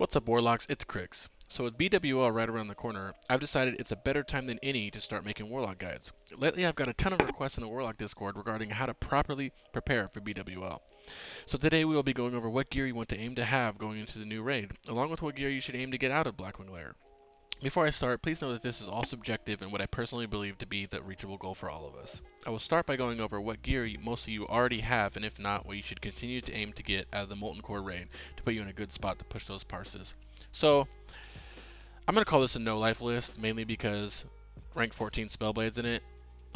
What's up, Warlocks? It's Crix. So with BWL right around the corner, I've decided it's a better time than any to start making Warlock guides. Lately, I've got a ton of requests in the Warlock Discord regarding how to properly prepare for BWL. So today we will be going over what gear you want to aim to have going into the new raid, along with what gear you should aim to get out of Blackwing Lair. Before I start, please know that this is all subjective and what I personally believe to be the reachable goal for all of us. I will start by going over what gear most of you already have, and if not, what you should continue to aim to get out of the Molten Core raid to put you in a good spot to push those parses. So, I'm going to call this a no-life list, mainly because rank 14 Spellblades in it.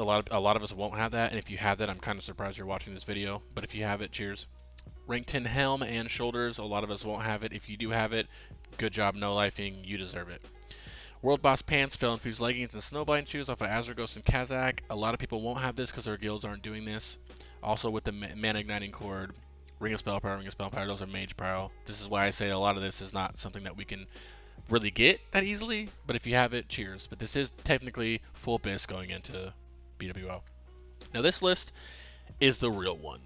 A lot of us won't have that, and if you have that, I'm kind of surprised you're watching this video, but if you have it, cheers. Rank 10 Helm and Shoulders, a lot of us won't have it. If you do have it, good job no-lifing, you deserve it. World Boss Pants, Fell Infused Leggings, and Snowblind Shoes off of Azurgos and Kazakh. A lot of people won't have this because their guilds aren't doing this. Also with the Mana Igniting Cord, Ring of Spell Power, those are Mage Prow. This is why I say a lot of this is not something that we can really get that easily, but if you have it, cheers. But this is technically full BIS going into BWL. Now this list is the real one.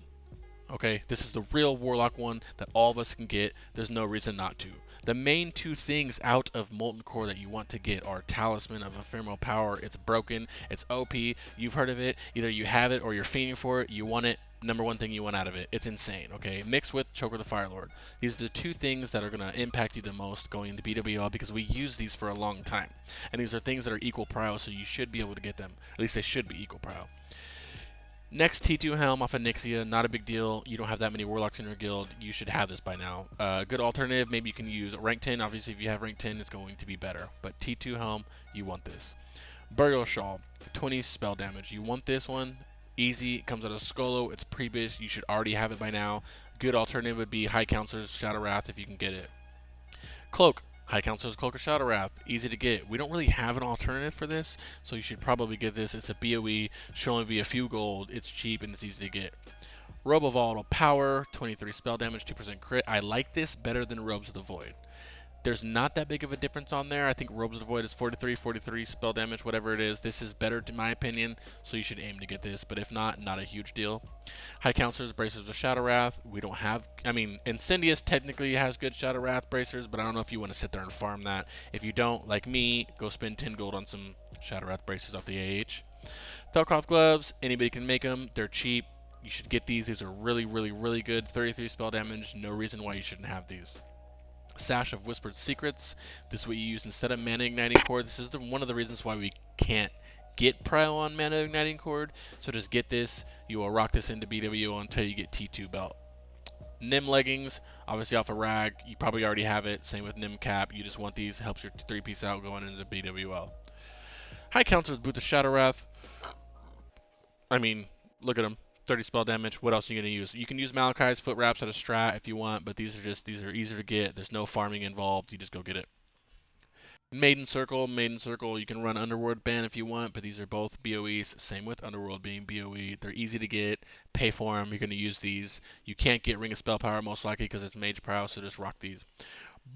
Okay, this is the real Warlock one that all of us can get. There's no reason not to. The main two things out of Molten Core that you want to get are Talisman of Ephemeral Power. It's broken, it's OP, you've heard of it, either you have it or you're fiending for it, you want it, number one thing you want out of it. It's insane, okay? Mixed with Choker the Firelord. These are the two things that are going to impact you the most going into BWL because we use these for a long time. And these are things that are equal prio, so you should be able to get them. At least they should be equal prio. Next, T2 Helm off of Nixia, not a big deal. You don't have that many Warlocks in your guild. You should have this by now. Good alternative, maybe you can use rank 10. Obviously, if you have rank 10, it's going to be better. But T2 Helm, you want this. Burial Shawl, 20 spell damage. You want this one. Easy, it comes out of Skolo, it's pre-bis. You should already have it by now. Good alternative would be High Counselor's Shadow Wrath if you can get it. Cloak. High Counselor's Cloak of Shadow Wrath, easy to get. We don't really have an alternative for this, so you should probably get this. It's a BOE, should only be a few gold, it's cheap and it's easy to get. Robe of Volatile Power, 23 spell damage, 2% crit. I like this better than Robes of the Void. There's not that big of a difference on there. I think Robes of the Void is 43 spell damage, whatever it is. This is better in my opinion, so you should aim to get this, but if not, not a huge deal. High Counselor's Bracers of Shadow Wrath. We don't have, Incendious technically has good Shadow Wrath bracers, but I don't know if you want to sit there and farm that. If you don't, like me, go spend 10 gold on some Shadow Wrath bracers off the AH. Felkoff Gloves, anybody can make them. They're cheap. You should get these. These are really, really, really good. 33 spell damage. No reason why you shouldn't have these. Sash of Whispered Secrets. This is what you use instead of Mana Igniting Cord. This is one of the reasons why we can't get prio on Mana Igniting Cord. So just get this. You will rock this into BWO until you get T2 belt. Nim Leggings, obviously off a rag. You probably already have it. Same with Nim Cap. You just want these. Helps your 3-piece out going into BWL. High Counselor's Boots of Shadow Wrath. Look at them. 30 spell damage. What else are you going to use? You can use Malachi's Foot Wraps at a strat if you want, but these are easier to get. There's no farming involved. You just go get it. Maiden Circle, you can run Underworld Ban if you want, but these are both BOEs. Same with Underworld being BOE. They're easy to get. Pay for them. You're going to use these. You can't get Ring of Spell Power most likely because it's Mage Prow, so just rock these.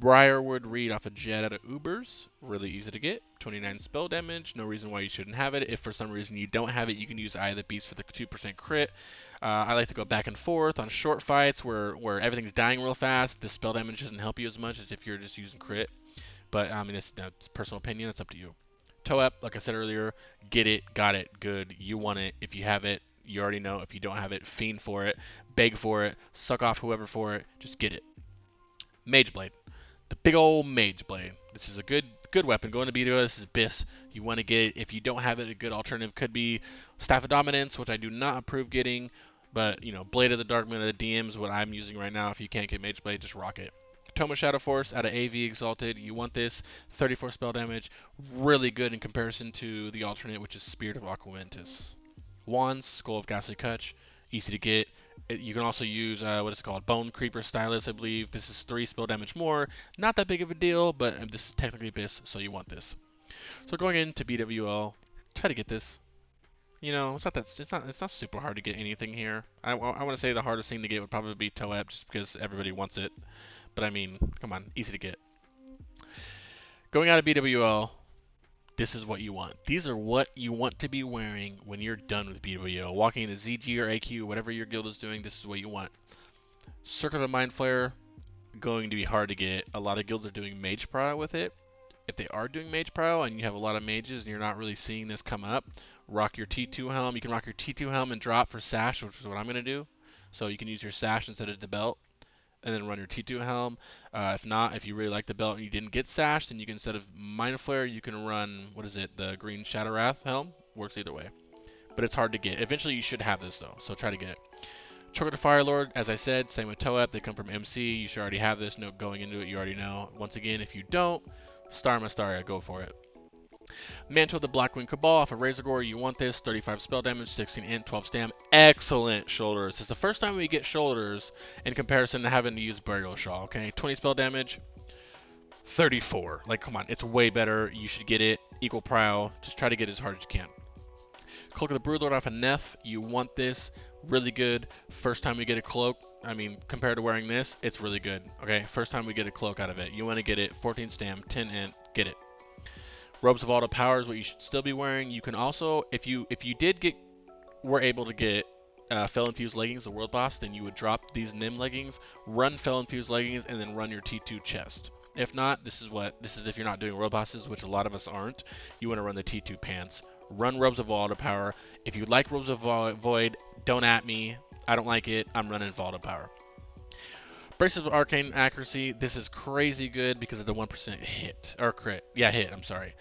Briarwood Reed off a Jet out of Ubers. Really easy to get. 29 spell damage. No reason why you shouldn't have it. If for some reason you don't have it, you can use Eye of the Beast for the 2% crit. I like to go back and forth on short fights where everything's dying real fast. The spell damage doesn't help you as much as if you're just using crit. But it's personal opinion. It's up to you. Toep, like I said earlier, get it, got it, good. You want it. If you have it, you already know. If you don't have it, fiend for it, beg for it, suck off whoever for it. Just get it. Mage Blade. The big old Mage Blade. This is a good weapon. Going to BWL, this is BIS. You want to get it. If you don't have it, a good alternative could be Staff of Dominance, which I do not approve getting. But, Blade of the Dark Moon of the DM is what I'm using right now. If you can't get Mage Blade, just rock it. Toma Shadow Force out of AV Exalted. You want this. 34 spell damage. Really good in comparison to the alternate, which is Spirit of Aquamentus. Wands, Skull of Ghastly Kutch. Easy to get. You can also use, Bone Creeper Stylus, I believe. This is 3 spell damage more. Not that big of a deal, but this is technically BIS, so you want this. So going into BWL, try to get this. It's not super hard to get anything here. I want to say the hardest thing to get would probably be Toep, just because everybody wants it. But come on, easy to get. Going out of BWL, this is what you want. These are what you want to be wearing when you're done with BWL. Walking into ZG or AQ, whatever your guild is doing, this is what you want. Circuit of Mind Flare, going to be hard to get. A lot of guilds are doing Mage Pro with it. If they are doing Mage Pro and you have a lot of mages and you're not really seeing this come up, rock your T2 helm. You can rock your T2 helm and drop for sash, which is what I'm going to do. So you can use your sash instead of the belt and then run your T2 helm. If not, if you really like the belt and you didn't get sash, then you can, instead of Mind Flare, you can run, what is it, the green Shadow Wrath helm. Works either way. But it's hard to get. Eventually you should have this though, so try to get it. Choker the Fire Lord, as I said, same with Toep. They come from MC. You should already have this. No going into it, you already know. Once again, if you don't, Star Mastaria, go for it. Mantle of the Blackwing Cabal off of Razorgore, you want this. 35 spell damage, 16 int, 12 stam. Excellent shoulders. It's the first time we get shoulders in comparison to having to use Burial Shawl, okay? 20 spell damage, 34. Like, come on, it's way better. You should get it. Equal prio. Just try to get it as hard as you can. Cloak of the Broodlord off of Neth, you want this. Really good. First time we get a cloak, I mean, compared to wearing this, it's really good. Okay, first time we get a cloak out of it. You want to get it. 14 stam, 10 int, get it. Robes of Auto Power is what you should still be wearing. You can also, if you were able to get Fel Infused Leggings, the World Boss, then you would drop these Nim Leggings, run Fel Infused Leggings, and then run your T2 chest. If not, this is if you're not doing World Bosses, which a lot of us aren't, you want to run the T2 pants. Run Robes of Auto Power. If you like Robes of Void, don't at me. I don't like it. I'm running Auto Power. Braces of Arcane Accuracy. This is crazy good because of the 1% hit. Or crit. Yeah, hit. I'm sorry.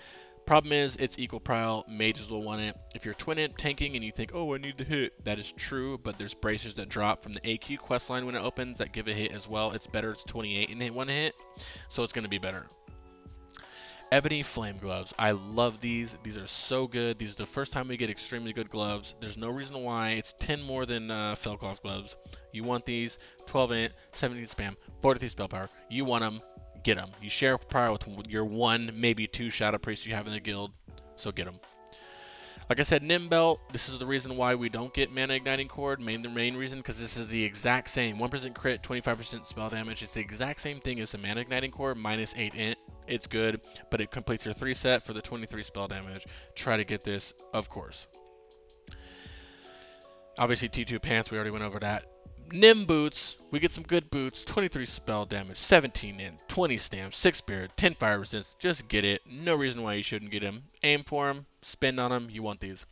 Problem is, it's equal prile. Mages will want it. If you're twin int tanking and you think, oh, I need the hit, that is true, but there's bracers that drop from the AQ questline when it opens that give a hit as well. It's better. It's 28 in one hit, so it's going to be better. Evany Flame Gloves. I love these. These are so good. These are the first time we get extremely good gloves. There's no reason why. It's 10 more than Felcloth gloves. You want these. 12 int, 17 spam, 43 spell power. You want them. Get them. You share power with your 1, maybe 2 Shadow Priests you have in the guild. So get them. Like I said, Nim Belt, this is the reason why we don't get Mana Igniting Cord. The main reason, because this is the exact same. 1% crit, 25% spell damage. It's the exact same thing as the Mana Igniting Cord, minus 8 int. It's good, but it completes your 3 set for the 23 spell damage. Try to get this, of course. Obviously, T2 pants, we already went over that. Nim boots, we get some good boots. 23 spell damage, 17 int, 20 stam, 6 spirit, 10 fire resistance. Just get it. No reason why you shouldn't get them. Aim for them, spend on them. You want these.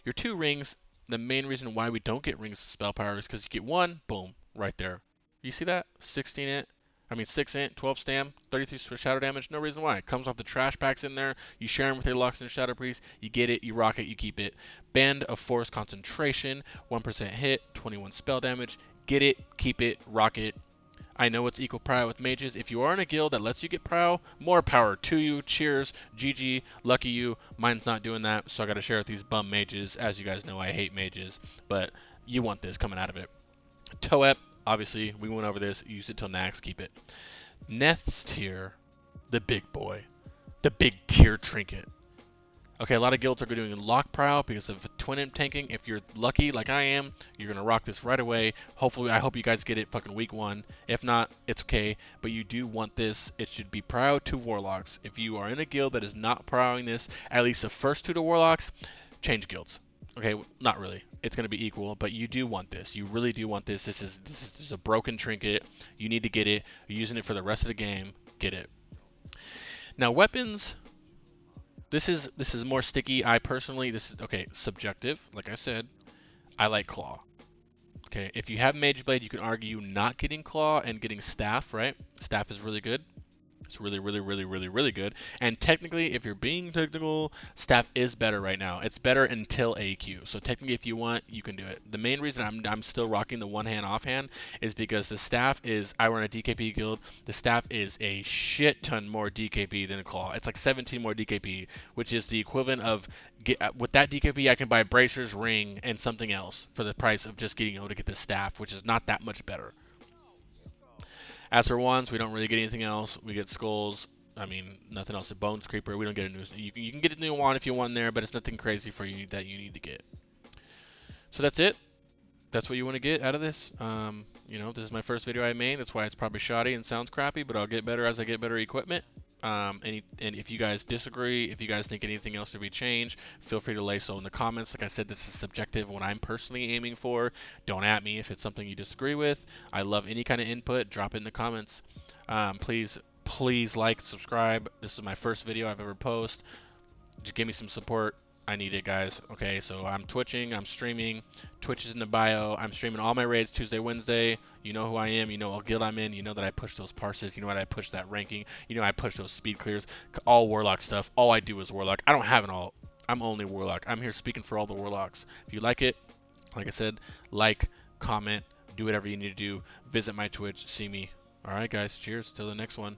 Your 2 rings, the main reason why we don't get rings of spell power is because you get 1, boom, right there. You see that? 16 int. 6 int, 12 stam, 33 shadow damage, no reason why. It comes off the trash packs in there. You share them with your Locks and Shadow Priest. You get it, you rock it, you keep it. Band of Force Concentration, 1% hit, 21 spell damage. Get it, keep it, rock it. I know it's equal prio with mages. If you are in a guild that lets you get prio, more power to you. Cheers, GG, lucky you. Mine's not doing that, so I got to share with these bum mages. As you guys know, I hate mages, but you want this coming out of it. Toep. Obviously, we went over this. Use it till max. Keep it. Neth's tier, the big boy, the big tier trinket. Okay, a lot of guilds are doing lock prio because of twin imp tanking. If you're lucky, like I am, you're gonna rock this right away. Hopefully, I hope you guys get it fucking week 1. If not, it's okay. But you do want this. It should be prio to warlocks. If you are in a guild that is not prioing this, at least the first 2 to warlocks, change guilds. Okay, not really. It's going to be equal, but you do want this. You really do want this. This is a broken trinket. You need to get it. You're using it for the rest of the game. Get it. Now, weapons. This is more sticky. I personally, this is, okay, subjective. Like I said, I like claw. Okay, if you have Mage Blade, you can argue not getting claw and getting staff, right? Staff is really good. It's really, really, really, really, really good. And technically, if you're being technical, staff is better right now. It's better until AQ. So technically, if you want, you can do it. The main reason I'm still rocking the one hand offhand is because the staff is, I run a DKP guild. The staff is a shit ton more DKP than a claw. It's like 17 more DKP, which is the equivalent of, with that DKP, I can buy bracers, ring, and something else for the price of just getting able to get the staff, which is not that much better. As for wands, we don't really get anything else. We get skulls. I mean, nothing else. A bones creeper. We don't get a new. You can get a new wand if you want there, but it's nothing crazy for you that you need to get. So that's it. That's what you want to get out of this. You know, this is my first video I made. That's why it's probably shoddy and sounds crappy, but I'll get better as I get better equipment. And if you guys disagree, if you guys think anything else should be changed, feel free to lay so in the comments. Like I said, this is subjective. What I'm personally aiming for, don't at me if it's something you disagree with. I love any kind of input. Drop it in the comments. Please like, subscribe. This is my first video I've ever posted. Just give me some support. I need it, guys. Okay, so I'm twitching, I'm streaming. Twitch is in the bio. I'm streaming all my raids Tuesday, Wednesday. You know who I am. You know what guild I'm in. You know that I push those parses. You know what I push that ranking. You know I push those speed clears. All Warlock stuff. All I do is Warlock. I don't have an alt. I'm only Warlock. I'm here speaking for all the Warlocks. If you like it, like I said, like, comment, do whatever you need to do. Visit my Twitch, see me. All right, guys. Cheers. Till the next one.